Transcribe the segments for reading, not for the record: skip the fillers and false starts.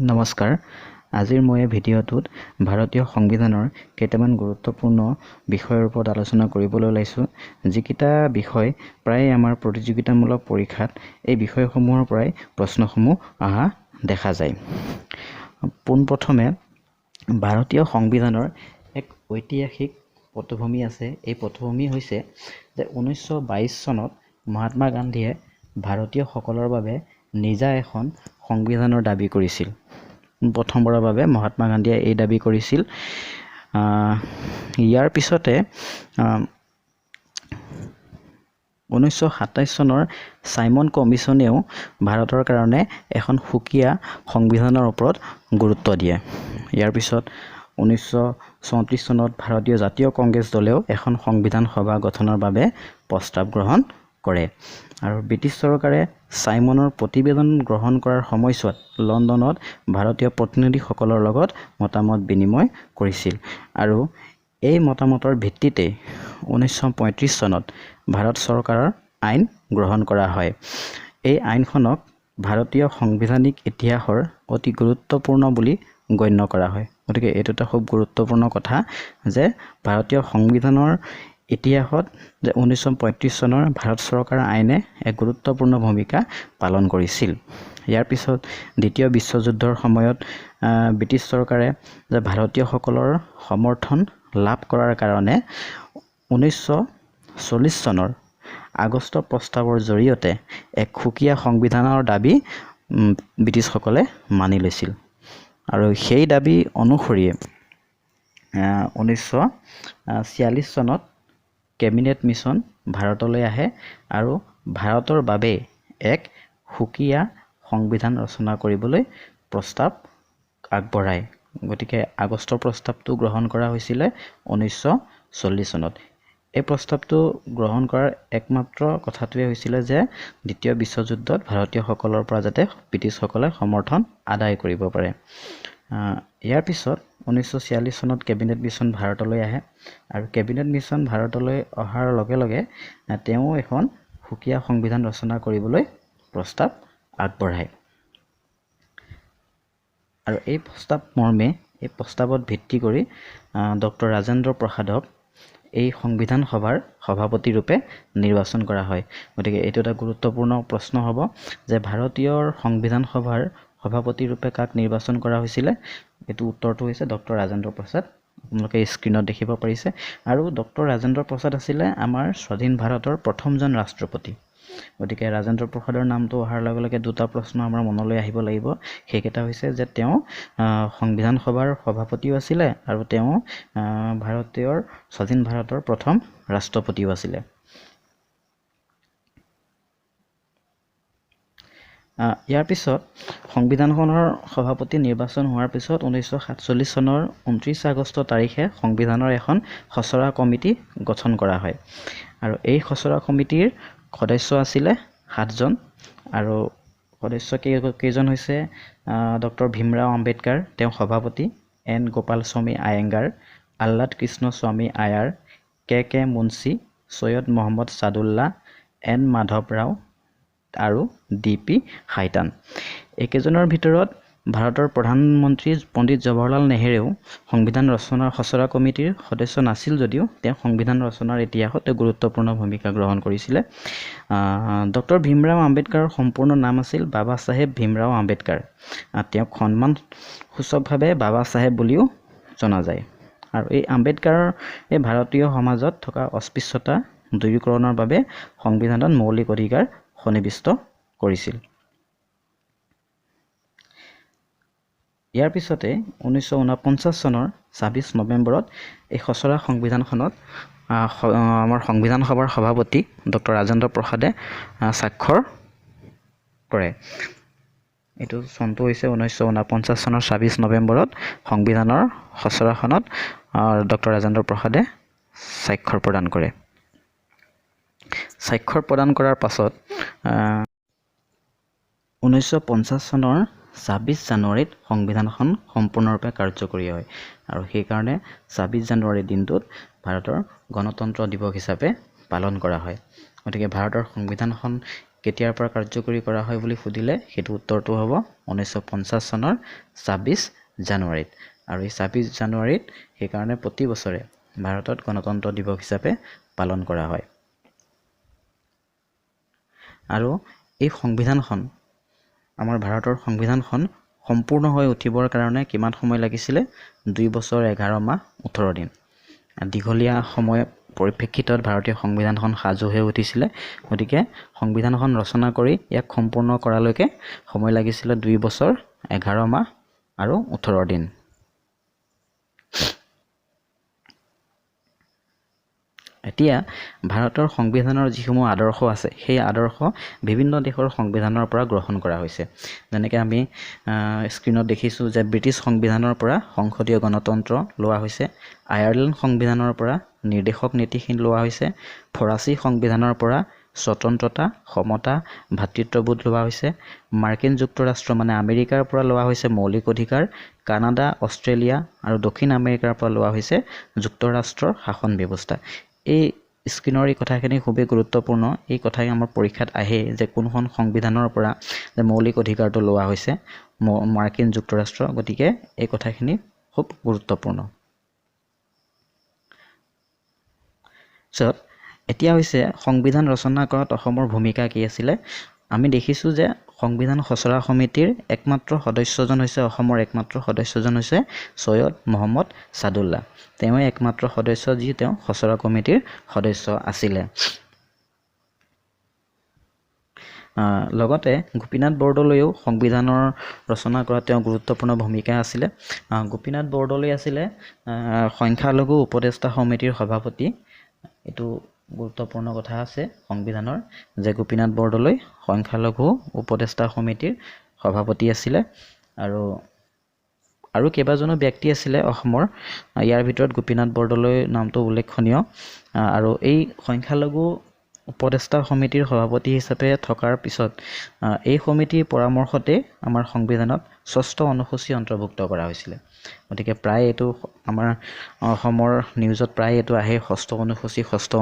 নমস্কাৰ। আজিৰ মই ভিডিঅ'টোত ভাৰতীয় সংবিধানৰ কেইটামান গুৰুত্বপূৰ্ণ বিষয়ৰ ওপৰত আলোচনা কৰিবলৈ ওলাইছোঁ, যিকেইটা বিষয় প্ৰায় আমাৰ প্ৰতিযোগিতামূলক পৰীক্ষাত এই বিষয়সমূহৰ পৰাই প্ৰশ্নসমূহ অহা দেখা যায়। পোনপ্ৰথমে ভাৰতীয় সংবিধানৰ এক ঐতিহাসিক পটভূমি আছে। এই পটভূমি হৈছে যে 1922 চনত মহাত্মা গান্ধীয়ে ভাৰতীয়সকলৰ বাবে নিজা এখন সংবিধানৰ দাবী কৰিছিল। প্ৰথমবাৰৰ বাবে মহাত্মা গান্ধীয়ে এই দাবী কৰিছিল। ইয়াৰ পিছতে 1927 চনৰ চাইমন কমিছনেও ভাৰতৰ কাৰণে এখন সুকীয়া সংবিধানৰ ওপৰত গুৰুত্ব দিয়ে। ইয়াৰ পিছত 1934 চনত ভাৰতীয় জাতীয় কংগ্ৰেছ দলেও এখন সংবিধান সভা গঠনৰ বাবে প্ৰস্তাৱ গ্ৰহণ কৰে। আৰু ব্ৰিটিছ চৰকাৰে চাইমনৰ প্ৰতিবেদন গ্ৰহণ কৰাৰ সময়ছোৱাত লণ্ডনত ভাৰতীয় প্ৰতিনিধিসকলৰ লগত মতামত বিনিময় কৰিছিল। আৰু এই মতামতৰ ভিত্তিতেই 1935 চনত ভাৰত চৰকাৰৰ আইন গ্ৰহণ কৰা হয়। এই আইনখনক ভাৰতীয় সাংবিধানিক ইতিহাসৰ অতি গুৰুত্বপূৰ্ণ বুলি গণ্য কৰা হয়। গতিকে এইটো এটা খুব গুৰুত্বপূৰ্ণ কথা যে ভাৰতীয় সংবিধানৰ ইতিহাসত যে 1935 চনৰ ভাৰত চৰকাৰৰ আইনে এক গুৰুত্বপূৰ্ণ ভূমিকা পালন কৰিছিল। ইয়াৰ পিছত দ্বিতীয় বিশ্বযুদ্ধৰ সময়ত ব্ৰিটিছ চৰকাৰে যে ভাৰতীয়সকলৰ সমৰ্থন লাভ কৰাৰ কাৰণে 1940 চনৰ আগষ্ট প্ৰস্তাৱৰ জৰিয়তে এক সুকীয়া সংবিধানৰ দাবী ব্ৰিটিছসকলে মানি লৈছিল। আৰু সেই দাবী অনুসৰিয়ে 1946 চনত কেবিনেট মিছন ভাৰতলৈ আহে আৰু ভাৰতৰ বাবে এক সুকীয়া সংবিধান ৰচনা কৰিবলৈ প্ৰস্তাৱ আগবঢ়ায়। গতিকে আগষ্টৰ প্ৰস্তাৱটো গ্ৰহণ কৰা হৈছিলে 1940 চনত। এই প্ৰস্তাৱটো গ্ৰহণ কৰাৰ একমাত্ৰ কথাটোৱে হৈছিলে যে দ্বিতীয় বিশ্বযুদ্ধত ভাৰতীয়সকলৰ পৰা যাতে ব্ৰিটিছসকলে সমৰ্থন আদায় কৰিব পাৰে। ইয়াৰ পিছত 1946 চনত কেবিনেট মিছন ভাৰতলৈ আহে আৰু কেবিনেট মিছন ভাৰতলৈ অহাৰ লগে লগে তেওঁ এখন সুকীয়া সংবিধান ৰচনা কৰিবলৈ প্ৰস্তাৱ আগবঢ়ায়। আৰু এই প্ৰস্তাৱ মৰ্মে এই প্ৰস্তাৱত ভিত্তি কৰি ডক্টৰ ৰাজেন্দ্ৰ প্ৰসাদক এই সংবিধান সভাৰ সভাপতি ৰূপে নিৰ্বাচন কৰা হয়। গতিকে এইটো এটা গুৰুত্বপূৰ্ণ প্ৰশ্ন হ'ব যে ভাৰতীয় সংবিধান সভাৰ সভাপতি ৰূপে কাক নিৰ্বাচন কৰা হৈছিলে। এইটো উত্তৰটো হৈছে ডক্টৰ ৰাজেন্দ্ৰ প্ৰসাদ। আপোনালোকে স্ক্ৰীণত দেখিব পাৰিছে। আৰু ডক্টৰ ৰাজেন্দ্ৰ প্ৰসাদ আছিলে আমাৰ স্বাধীন ভাৰতৰ প্ৰথমজন ৰাষ্ট্ৰপতি। গতিকে ৰাজেন্দ্ৰ প্ৰসাদৰ নামটো অহাৰ লগে লগে দুটা প্ৰশ্ন আমাৰ মনলৈ আহিব লাগিব। সেইকেইটা হৈছে যে তেওঁ সংবিধান সভাৰ সভাপতিও আছিলে আৰু তেওঁ ভাৰতীয় স্বাধীন ভাৰতৰ প্ৰথম ৰাষ্ট্ৰপতিও আছিলে। ইয়াৰ পিছত সংবিধানখনৰ সভাপতি নিৰ্বাচন হোৱাৰ পিছত 1947 চনৰ 29 আগষ্ট তাৰিখে সংবিধানৰ এখন খচৰা কমিটি গঠন কৰা হয়। আৰু এই খচৰা কমিটিৰ সদস্য আছিলে 7জন। আৰু সদস্য কেইজন হৈছে ডক্টৰ ভীমৰাও আম্বেদকাৰ, তেওঁ সভাপতি, এন গোপালস্বামী আয়েংগাৰ, আহ্লাদ কৃষ্ণ স্বামী আয়াৰ, কে মুন্সী, সৈয়দ মহম্মদ ছাদুল্লাহ, এন মাধৱ ৰাও আৰু ডি.পি. হাইতান। এইকেইজনৰ ভিতৰত ভাৰতৰ প্ৰধানমন্ত্ৰী পণ্ডিত জৱাহৰলাল নেহেৰুও সংবিধান ৰচনাৰ খচৰা কমিটিৰ সদস্য নাছিল যদিও তেওঁ সংবিধান ৰচনাৰ ইতিহাসত গুৰুত্বপূৰ্ণ ভূমিকা গ্ৰহণ কৰিছিলে। ডক্টৰ ভীমৰাও আম্বেদকাৰৰ সম্পূৰ্ণ নাম আছিল বাবা চাহেব ভীমৰাও আম্বেদকাৰ। তেওঁক সন্মানসূচকভাৱে বাবা চাহেব বুলিও জনা যায়। আৰু এই আম্বেদকাৰৰ এই ভাৰতীয় সমাজত থকা অস্পৃশ্যতা দূৰীকৰণৰ বাবে সংবিধানত মৌলিক অধিকাৰ সন্নিৱিষ্ট কৰিছিল। ইয়াৰ পিছতে 1949 চনৰ 26 নৱেম্বৰত এই খচৰা সংবিধানখনত আমাৰ সংবিধান সভাৰ সভাপতি ডক্টৰ ৰাজেন্দ্ৰ প্ৰসাদে স্বাক্ষৰ কৰে। এইটো চনটো হৈছে 1949 চনৰ 26 নৱেম্বৰত সংবিধানৰ খচৰাখনত ডক্টৰ ৰাজেন্দ্ৰ প্ৰসাদে স্বাক্ষৰ প্ৰদান কৰে। স্বাক্ষৰ প্ৰদান কৰাৰ পাছত 1950 চনৰ 26 জানুৱাৰীত সংবিধানখন সম্পূৰ্ণৰূপে কাৰ্যকৰী হয়। আৰু সেইকাৰণে 26 জানুৱাৰী দিনটোত ভাৰতৰ গণতন্ত্ৰ দিৱস হিচাপে পালন কৰা হয়। গতিকে ভাৰতৰ সংবিধানখন কেতিয়াৰ পৰা কাৰ্যকৰী কৰা হয় বুলি সুধিলে সেইটো উত্তৰটো হ'ব 1950 চনৰ 26 জানুৱাৰীত। আৰু এই 26 জানুৱাৰীত সেইকাৰণে প্ৰতি বছৰে ভাৰতত গণতন্ত্ৰ দিৱস হিচাপে পালন কৰা হয়। আৰু এই সংবিধানখন, আমাৰ ভাৰতৰ সংবিধানখন সম্পূৰ্ণ হৈ উঠিবৰ কাৰণে কিমান সময় লাগিছিলে? 2 বছৰ 11 মাহ 18 দিন। দীঘলীয়া সময় পৰিপ্ৰেক্ষিতত ভাৰতীয় সংবিধানখন সাজু হৈ উঠিছিলে। গতিকে সংবিধানখন ৰচনা কৰি ইয়াক সম্পূৰ্ণ কৰালৈকে সময় লাগিছিলে 2 বছৰ 11 মাহ আৰু 18 দিন। এতিয়া ভাৰতৰ সংবিধানৰ যিসমূহ আদৰ্শ আছে সেই আদৰ্শ বিভিন্ন দেশৰ সংবিধানৰ পৰা গ্ৰহণ কৰা হৈছে। যেনেকৈ আমি স্ক্ৰীণত দেখিছোঁ যে ব্ৰিটিছ সংবিধানৰ পৰা সংসদীয় গণতন্ত্ৰ লোৱা হৈছে, আয়াৰলেণ্ড সংবিধানৰ পৰা নিৰ্দেশক নীতিখিনি লোৱা হৈছে, ফৰাচী সংবিধানৰ পৰা স্বতন্ত্ৰতা, সমতা, ভাতৃত্ববোধ লোৱা হৈছে, মাৰ্কিন যুক্তৰাষ্ট্ৰ মানে আমেৰিকাৰ পৰা লোৱা হৈছে মৌলিক অধিকাৰ, কানাডা, অষ্ট্ৰেলিয়া আৰু দক্ষিণ আমেৰিকাৰ পৰা লোৱা হৈছে যুক্তৰাষ্ট্ৰৰ শাসন ব্যৱস্থা। এই স্ক্ৰীণৰ এই কথাখিনি খুবেই গুৰুত্বপূৰ্ণ। এই কথাই আমাৰ পৰীক্ষাত আহে যে কোনখন সংবিধানৰ পৰা যে মৌলিক অধিকাৰটো লোৱা হৈছে মাৰ্কিন যুক্তৰাষ্ট্ৰ। গতিকে এই কথাখিনি খুব গুৰুত্বপূৰ্ণ। এতিয়া হৈছে সংবিধান ৰচনা কৰাত অসমৰ ভূমিকা কি আছিলে? আমি দেখিছোঁ যে সংবিধান খচৰা সমিতিৰ একমাত্ৰ সদস্যজন হৈছে অসমৰ একমাত্ৰ সদস্যজন হৈছে সৈয়দ মহম্মদ ছাদুল্লাহ। তেওঁৱে একমাত্ৰ সদস্য যি তেওঁ খচৰা কমিটিৰ সদস্য আছিলে। লগতে গোপীনাথ বৰদলৈয়েও সংবিধানৰ ৰচনা কৰাত তেওঁ গুৰুত্বপূৰ্ণ ভূমিকা আছিলে। গোপীনাথ বৰদলৈ আছিলে সংখ্যালঘু উপদেষ্টা সমিতিৰ সভাপতি। এইটো গুৰুত্বপূৰ্ণ কথা আছে সংবিধানৰ যে গোপীনাথ বৰদলৈ সংখ্যালঘু উপদেষ্টা সমিতিৰ সভাপতি আছিলে। আৰু কেইবাজনো ব্যক্তি আছিলে অসমৰ, ইয়াৰ ভিতৰত গোপীনাথ বৰদলৈৰ নামটো উল্লেখনীয়। আৰু এই সংখ্যালঘু উপদেষ্টা সমিতিৰ সভাপতি হিচাপে থকাৰ পিছত এই সমিতিৰ পৰামৰ্শতে আমাৰ সংবিধানত 6ষ্ঠ অনুসূচী অন্তৰ্ভুক্ত কৰা হৈছিলে। গতিকে প্ৰায় এইটো আমাৰ অসমৰ নিউজত প্ৰায় এইটো আহে 6ষ্ঠ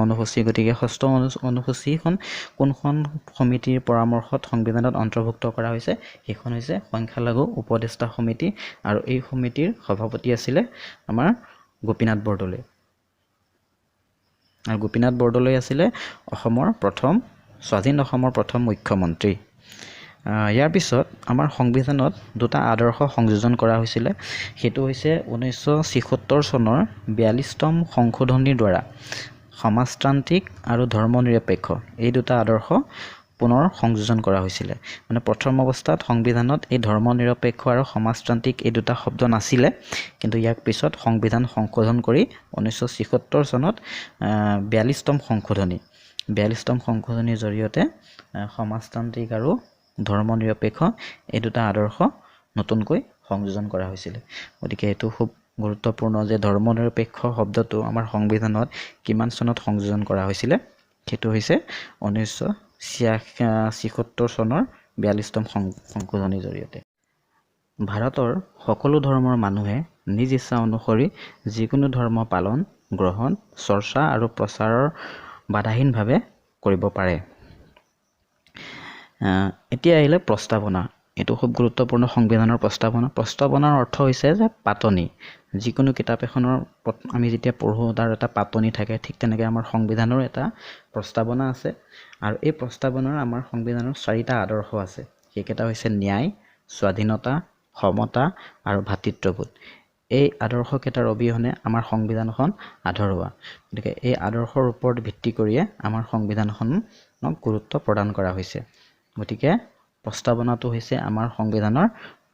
অনুসূচী। গতিকে 6ষ্ঠ অনুসূচীখন কোনখন সমিতিৰ পৰামৰ্শত সংবিধানত অন্তৰ্ভুক্ত কৰা হৈছে? সেইখন হৈছে সংখ্যালঘু উপদেষ্টা সমিতি। আৰু এই সমিতিৰ সভাপতি আছিলে আমাৰ গোপীনাথ বৰদলৈ। আৰু গোপীনাথ বৰদলৈ আছিলে স্বাধীন অসমৰ প্ৰথম মুখ্যমন্ত্ৰী। ইয়াৰ পিছত আমাৰ সংবিধানত দুটা আদৰ্শ সংযোজন কৰা হৈছিলে। সেইটো হৈছে 1976 চনৰ 42তম সংশোধনীৰ দ্বাৰা সমাজতান্ত্ৰিক আৰু ধৰ্মনিৰপেক্ষ এই দুটা আদৰ্শ পুনৰ সংযোজন কৰা হৈছিলে। মানে প্ৰথম অৱস্থাত সংবিধানত এই ধৰ্মনিৰপেক্ষ আৰু সমাজতান্ত্ৰিক এই দুটা শব্দ নাছিলে, কিন্তু ইয়াক পিছত সংবিধান সংশোধন কৰি 1976 চনত 42তম সংশোধনীৰ জৰিয়তে সমাজতান্ত্ৰিক আৰু ধৰ্মনিৰপেক্ষ এই দুটা আদৰ্শ নতুনকৈ সংযোজন কৰা হৈছিলে। গতিকে এইটো খুব গুৰুত্বপূৰ্ণ যে ধৰ্মনিৰপেক্ষ শব্দটো আমাৰ সংবিধানত কিমান চনত সংযোজন কৰা হৈছিলে? সেইটো হৈছে 1976 চনৰ 42তম সংশোধনীৰ জৰিয়তে। ভাৰতৰ সকলো ধৰ্মৰ মানুহে নিজ ইচ্ছা অনুসৰি যিকোনো ধৰ্ম পালন, গ্ৰহণ, চৰ্চা আৰু প্ৰচাৰৰ বাধাহীনভাৱে কৰিব পাৰে। এতিয়া আহিলে প্ৰস্তাৱনা। এইটো খুব গুৰুত্বপূৰ্ণ সংবিধানৰ প্ৰস্তাৱনাৰ অৰ্থ হৈছে যে পাতনি। যিকোনো কিতাপ এখনৰ আমি যেতিয়া পঢ়োঁ তাৰ এটা পাতনি থাকে, ঠিক তেনেকৈ আমাৰ সংবিধানৰ এটা প্ৰস্তাৱনা আছে। আৰু এই প্ৰস্তাৱনাৰ আমাৰ সংবিধানৰ 4টা আদৰ্শ আছে। সেইকেইটা হৈছে ন্যায়, স্বাধীনতা, সমতা আৰু ভাতৃত্ববোধ। এই আদৰ্শকেইটাৰ অবিহনে আমাৰ সংবিধানখন আধৰুৱা। গতিকে এই আদৰ্শৰ ওপৰত ভিত্তি কৰিয়ে আমাৰ সংবিধানখনক গুৰুত্ব প্ৰদান কৰা হৈছে। গতিকে প্ৰস্তাৱনাটো হৈছে আমাৰ সংবিধানৰ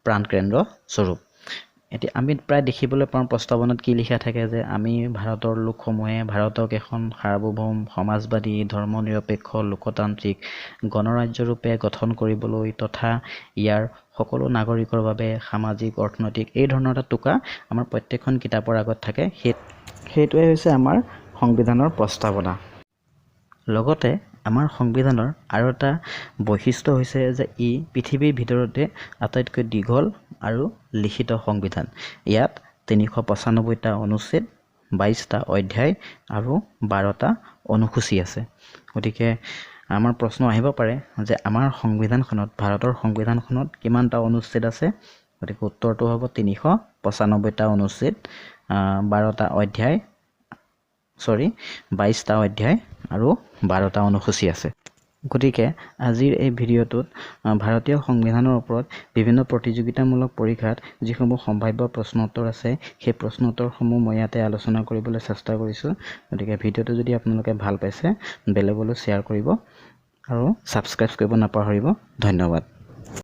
প্ৰাণকেন্দ্ৰ স্বৰূপ। এতিয়া আমি প্ৰায় দেখিবলৈ পাওঁ প্ৰস্তাৱনাত কি লিখা থাকে যে আমি ভাৰতৰ লোকসমূহে ভাৰতক এখন সাৰ্বভৌম, সমাজবাদী, ধৰ্মনিৰপেক্ষ, লোকতান্ত্ৰিক গণৰাজ্যৰূপে গঠন কৰিবলৈ তথা ইয়াৰ সকলো নাগৰিকৰ বাবে সামাজিক, অৰ্থনৈতিক এই ধৰণৰ এটা টোকা আমাৰ প্ৰত্যেকখন কিতাপৰ আগত থাকে। সেইটোৱে হৈছে আমাৰ সংবিধানৰ প্ৰস্তাৱনা। লগতে আমাৰ সংবিধানৰ আৰু এটা বৈশিষ্ট্য হৈছে যে ই পৃথিৱীৰ ভিতৰতে আটাইতকৈ দীঘল আৰু লিখিত সংবিধান। ইয়াত 395টা অনুচ্ছেদ, 22টা অধ্যায় আৰু 12টা অনুসূচী আছে। গতিকে আমাৰ প্ৰশ্ন আহিব পাৰে যে আমাৰ সংবিধানখনত ভাৰতৰ সংবিধানখনত কিমানটা অনুচ্ছেদ আছে গতিকে উত্তৰটো হ'ব 395টা অনুচ্ছেদ 22টা অধ্যায় আৰু 12টা অনুসূচী আছে গতিকে আজিৰ এই ভিডিঅ'টোত ভাৰতীয় সংবিধানৰ ওপৰত বিভিন্ন প্ৰতিযোগিতামূলক পৰীক্ষাত যিসমূহ সম্ভাৱ্য প্ৰশ্ন উত্তৰ আছে সেই প্ৰশ্ন উত্তৰসমূহ মই ইয়াতে আলোচনা কৰিবলৈ চেষ্টা কৰিছোঁ গতিকে ভিডিঅ'টো যদি আপোনালোকে ভাল পাইছে বেলেগলৈ শ্বেয়াৰ কৰিব আৰু ছাবস্ক্ৰাইব কৰিব নাপাহৰিব ধন্যবাদ